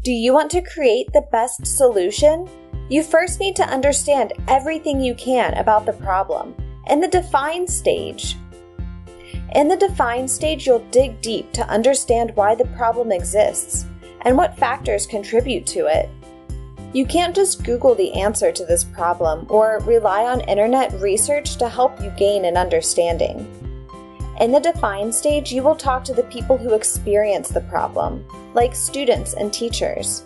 Do you want to create the best solution? You first need to understand everything you can about the problem in the define stage. In the define stage, you'll dig deep to understand why the problem exists and what factors contribute to it. You can't just Google the answer to this problem or rely on internet research to help you gain an understanding. In the define stage, you will talk to the people who experience the problem, like students and teachers.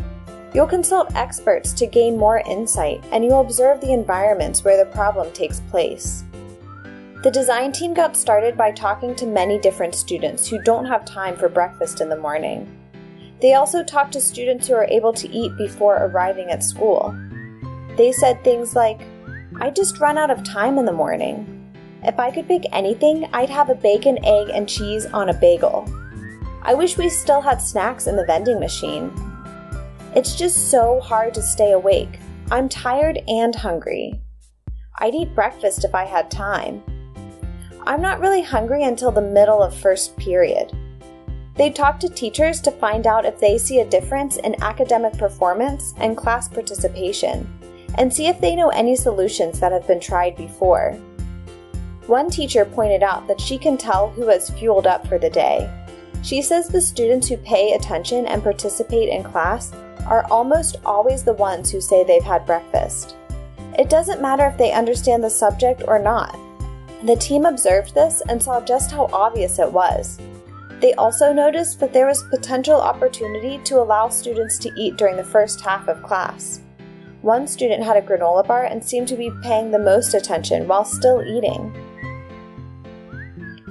You'll consult experts to gain more insight, and you'll observe the environments where the problem takes place. The design team got started by talking to many different students who don't have time for breakfast in the morning. They also talked to students who are able to eat before arriving at school. They said things like, "I just run out of time in the morning. If I could pick anything, I'd have a bacon, egg, and cheese on a bagel. I wish we still had snacks in the vending machine. It's just so hard to stay awake. I'm tired and hungry. I'd eat breakfast if I had time. I'm not really hungry until the middle of first period." They talk to teachers to find out if they see a difference in academic performance and class participation, and see if they know any solutions that have been tried before. One teacher pointed out that she can tell who has fueled up for the day. She says the students who pay attention and participate in class are almost always the ones who say they've had breakfast. It doesn't matter if they understand the subject or not. The team observed this and saw just how obvious it was. They also noticed that there was potential opportunity to allow students to eat during the first half of class. One student had a granola bar and seemed to be paying the most attention while still eating.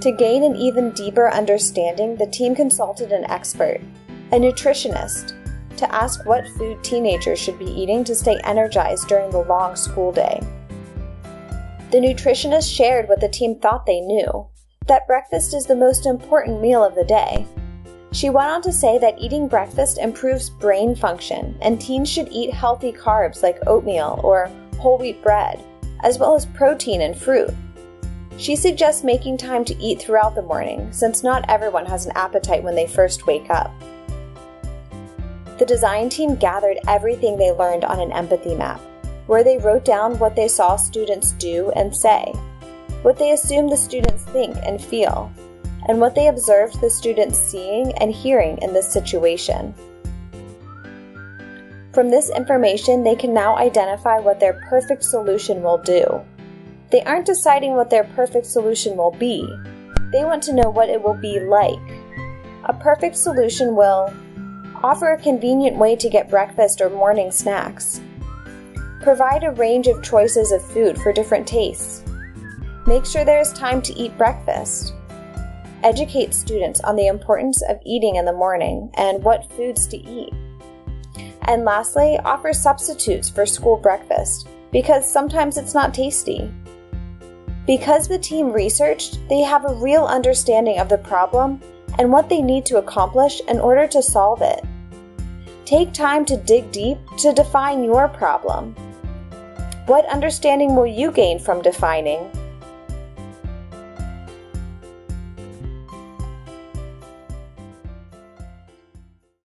To gain an even deeper understanding, the team consulted an expert, a nutritionist, to ask what food teenagers should be eating to stay energized during the long school day. The nutritionist shared what the team thought they knew, that breakfast is the most important meal of the day. She went on to say that eating breakfast improves brain function, and teens should eat healthy carbs like oatmeal or whole wheat bread, as well as protein and fruit. She suggests making time to eat throughout the morning, since not everyone has an appetite when they first wake up. The design team gathered everything they learned on an empathy map, where they wrote down what they saw students do and say, what they assumed the students think and feel, and what they observed the students seeing and hearing in this situation. From this information, they can now identify what their perfect solution will do. They aren't deciding what their perfect solution will be. They want to know what it will be like. A perfect solution will offer a convenient way to get breakfast or morning snacks. Provide a range of choices of food for different tastes. Make sure there is time to eat breakfast. Educate students on the importance of eating in the morning and what foods to eat. And lastly, offer substitutes for school breakfast, because sometimes it's not tasty. Because the team researched, they have a real understanding of the problem and what they need to accomplish in order to solve it. Take time to dig deep to define your problem. What understanding will you gain from defining?